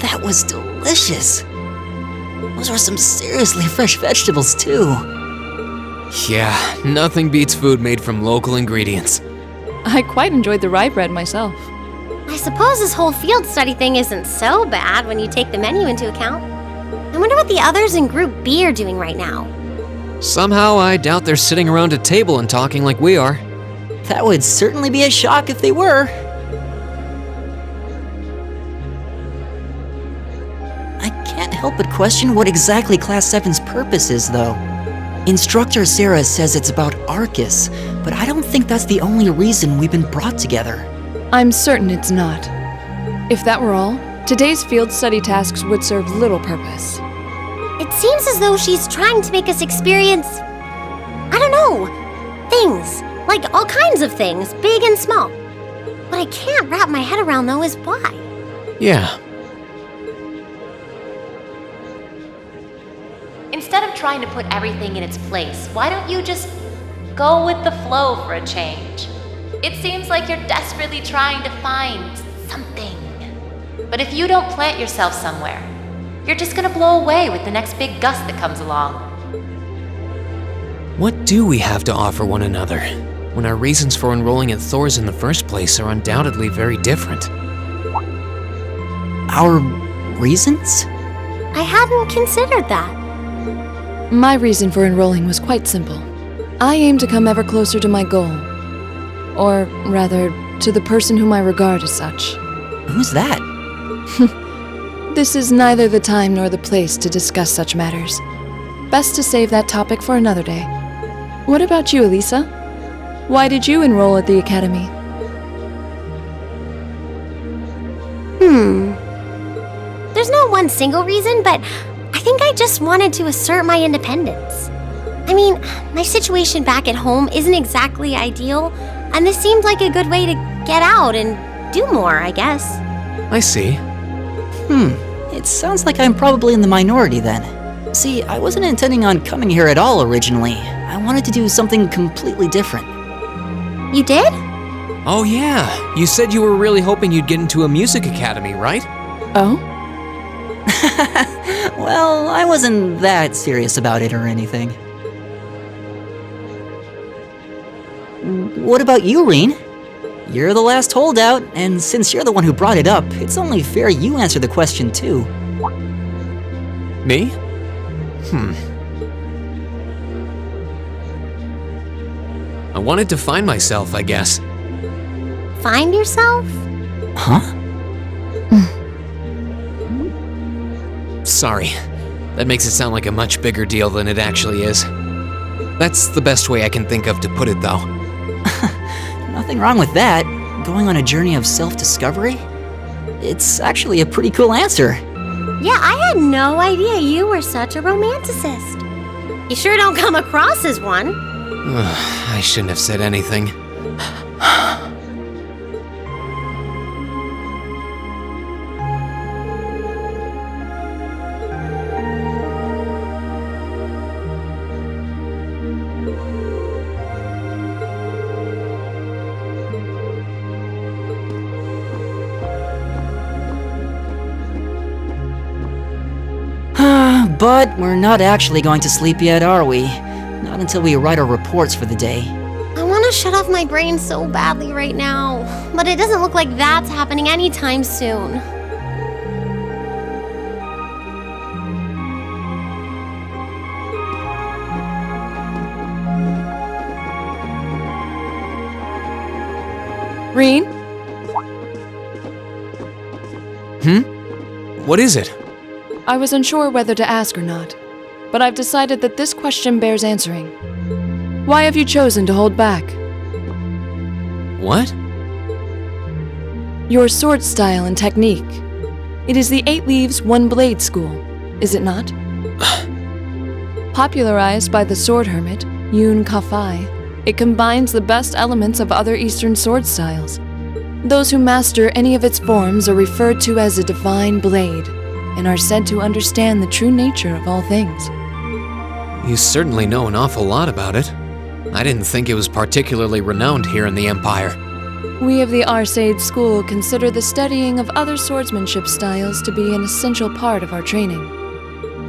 That was delicious. Those were some seriously fresh vegetables, too. Yeah, nothing beats food made from local ingredients. I quite enjoyed the rye bread myself. I suppose this whole field study thing isn't so bad when you take the menu into account. I wonder what the others in Group B are doing right now. Somehow, I doubt they're sitting around a table and talking like we are. That would certainly be a shock if they were. I can't help but question what exactly Class 7's purpose is, though. Instructor Sarah says it's about Arcus, but I don't think that's the only reason we've been brought together. I'm certain it's not. If that were all, today's field study tasks would serve little purpose. It seems as though she's trying to make us experience, I don't know, things. Like all kinds of things, big and small. What I can't wrap my head around, though, is why. Yeah. Instead of trying to put everything in its place, why don't you just go with the flow for a change? It seems like you're desperately trying to find something. But if you don't plant yourself somewhere, you're just gonna blow away with the next big gust that comes along. What do we have to offer one another, when our reasons for enrolling at Thor's in the first place are undoubtedly very different? Our reasons? I hadn't considered that. My reason for enrolling was quite simple. I aim to come ever closer to my goal. Or rather, to the person whom I regard as such. Who's that? This is neither the time nor the place to discuss such matters. Best to save that topic for another day. What about you, Elisa? Why did you enroll at the academy? There's no one single reason, but I think I just wanted to assert my independence. I mean, my situation back at home isn't exactly ideal, and this seemed like a good way to get out and do more, I guess. I see. It sounds like I'm probably in the minority then. See, I wasn't intending on coming here at all originally. I wanted to do something completely different. You did? Oh yeah, you said you were really hoping you'd get into a music academy, right? Oh? Well, I wasn't that serious about it or anything. What about you, Reen? You're the last holdout, and since you're the one who brought it up, it's only fair you answer the question too. Me? I wanted to find myself, I guess. Find yourself? Huh? Sorry. That makes it sound like a much bigger deal than it actually is. That's the best way I can think of to put it, though. Nothing wrong with that. Going on a journey of self-discovery? It's actually a pretty cool answer. Yeah, I had no idea you were such a romanticist. You sure don't come across as one. I shouldn't have said anything. But we're not actually going to sleep yet, are we? Not until we write our reports for the day. I want to shut off my brain so badly right now, but it doesn't look like that's happening anytime soon. Reen? What is it? I was unsure whether to ask or not, but I've decided that this question bears answering. Why have you chosen to hold back? What? Your sword style and technique. It is the 8 Leaves, 1 Blade school, is it not? Popularized by the sword hermit, Yun Ka-Fai, it combines the best elements of other Eastern sword styles. Those who master any of its forms are referred to as a divine blade, and are said to understand the true nature of all things. You certainly know an awful lot about it. I didn't think it was particularly renowned here in the Empire. We of the Arseid School consider the studying of other swordsmanship styles to be an essential part of our training.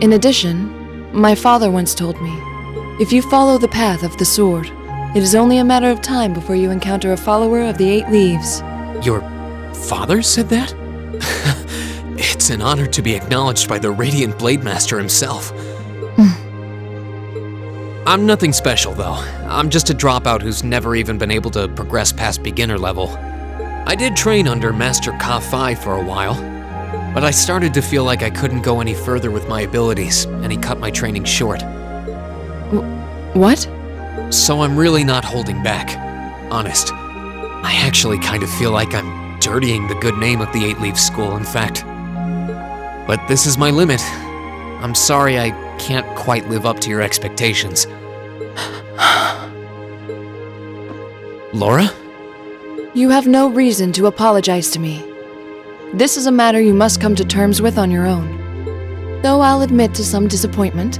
In addition, my father once told me, if you follow the path of the sword, it is only a matter of time before you encounter a follower of the 8 Leaves. Your father said that? It's an honor to be acknowledged by the Radiant Blade Master himself. I'm nothing special, though. I'm just a dropout who's never even been able to progress past beginner level. I did train under Master Ka-Fai for a while, but I started to feel like I couldn't go any further with my abilities, and he cut my training short. What? So I'm really not holding back. Honest. I actually kind of feel like I'm dirtying the good name of the 8 Leaves School, in fact. But this is my limit. I'm sorry I can't quite live up to your expectations. Laura? You have no reason to apologize to me. This is a matter you must come to terms with on your own. Though I'll admit to some disappointment,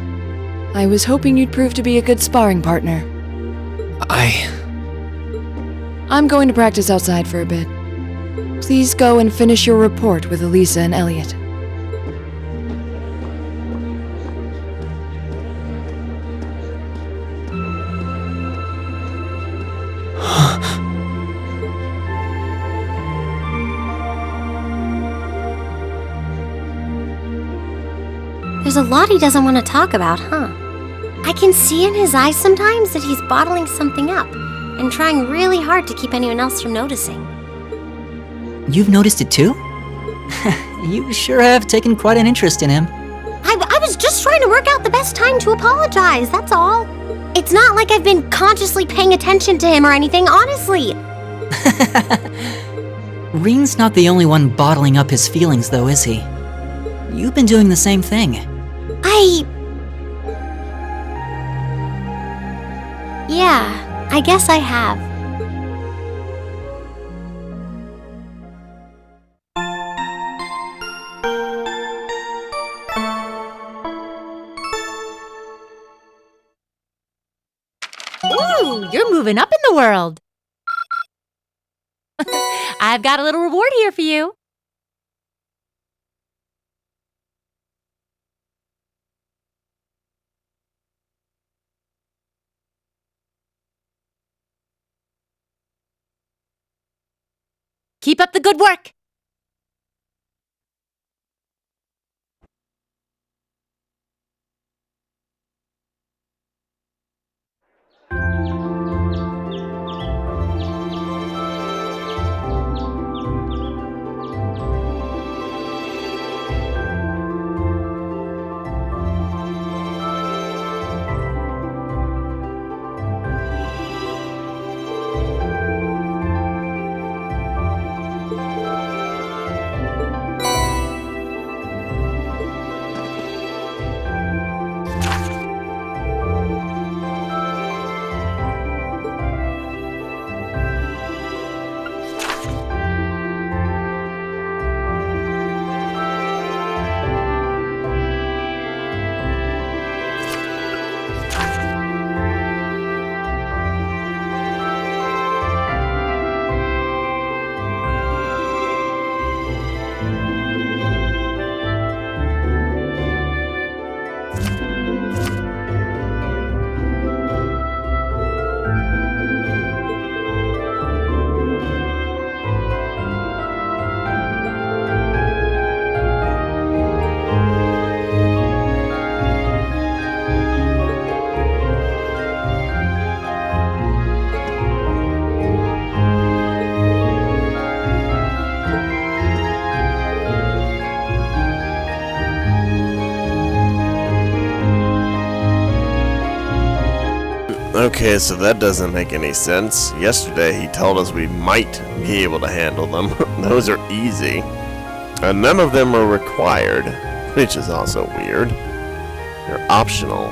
I was hoping you'd prove to be a good sparring partner. I'm going to practice outside for a bit. Please go and finish your report with Elisa and Elliot. There's a lot he doesn't want to talk about, huh? I can see in his eyes sometimes that he's bottling something up and trying really hard to keep anyone else from noticing. You've noticed it too? You sure have taken quite an interest in him. I was just trying to work out the best time to apologize, that's all. It's not like I've been consciously paying attention to him or anything, honestly. Reen's not the only one bottling up his feelings, though, is he? You've been doing the same thing. Yeah, I guess I have. Ooh, you're moving up in the world. I've got a little reward here for you. Keep up the good work. Okay, so that doesn't make any sense. Yesterday he told us we might be able to handle them. Those are easy. And none of them are required, which is also weird. They're optional.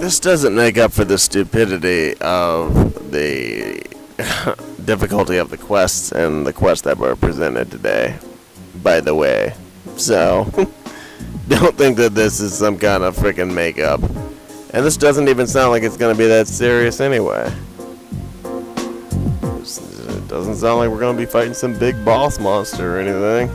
This doesn't make up for the stupidity of the difficulty of the quests and the quests that were presented today, by the way. So, don't think that this is some kind of freaking makeup. And this doesn't even sound like it's going to be that serious anyway. It doesn't sound like we're going to be fighting some big boss monster or anything.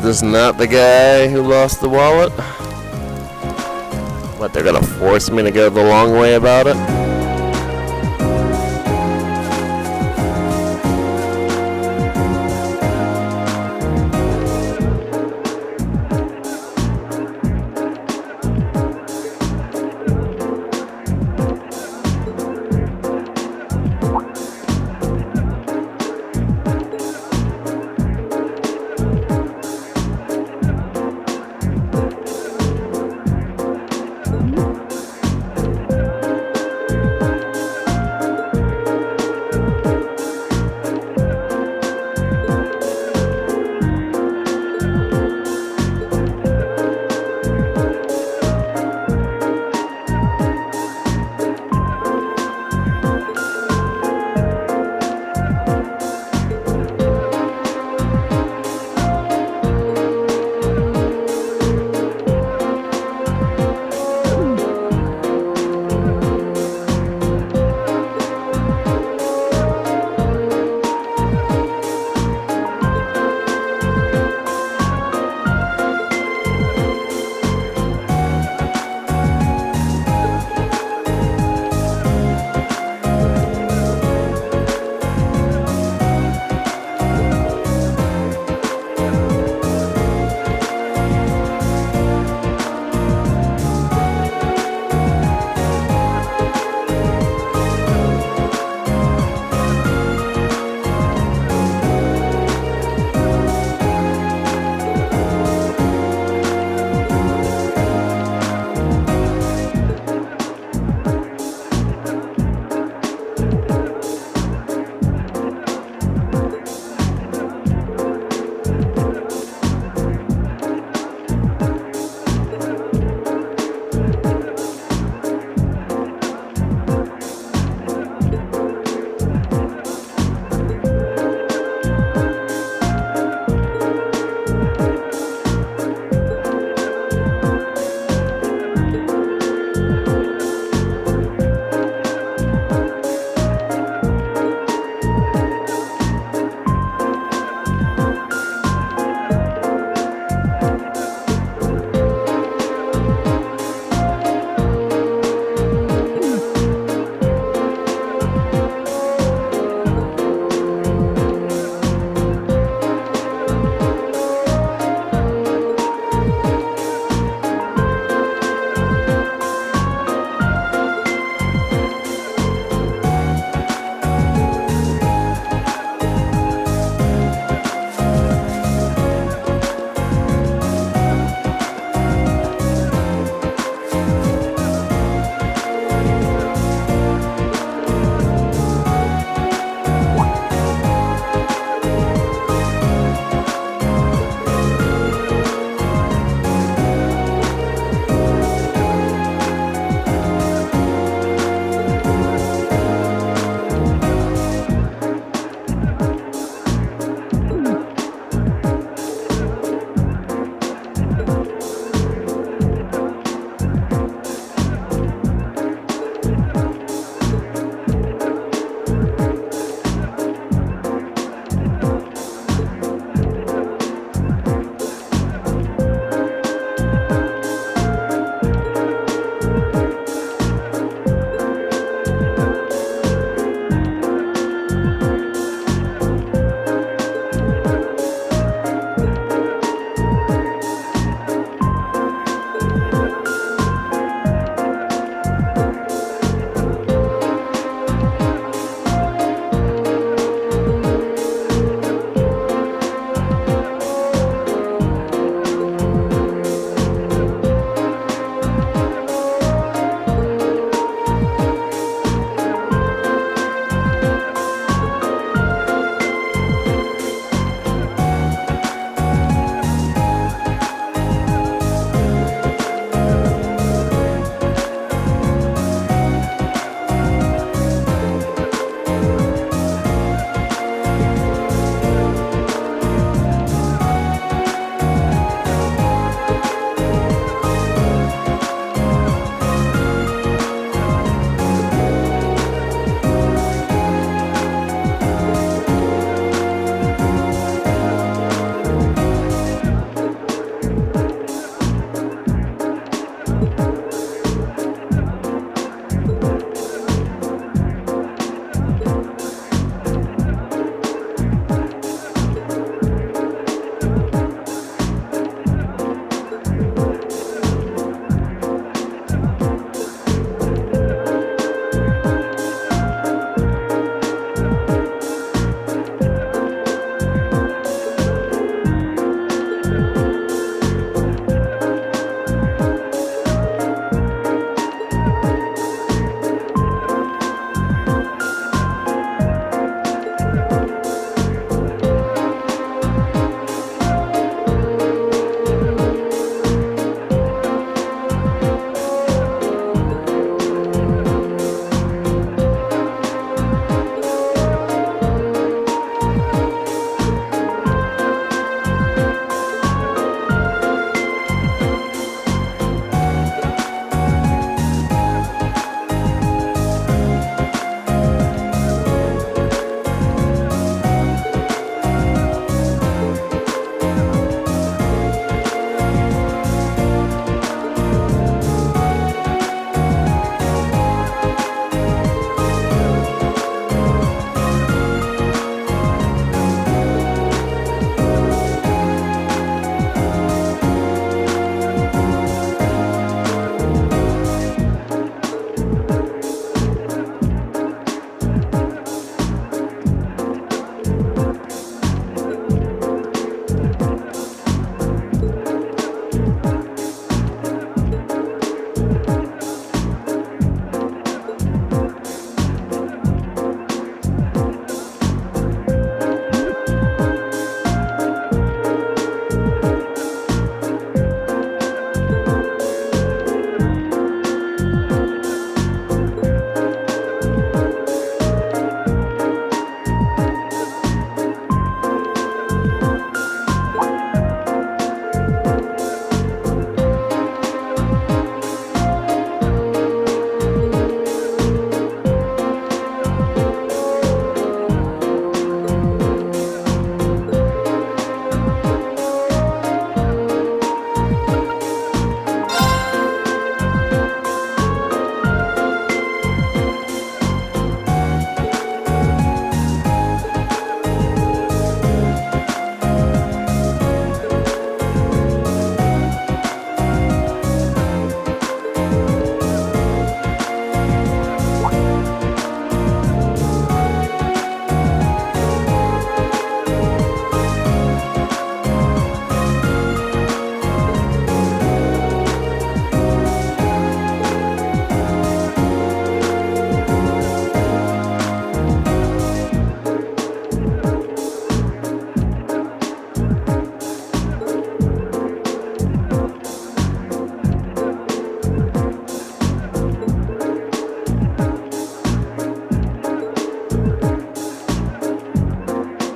this not the guy who lost the wallet? What, they're gonna force me to go the long way about it?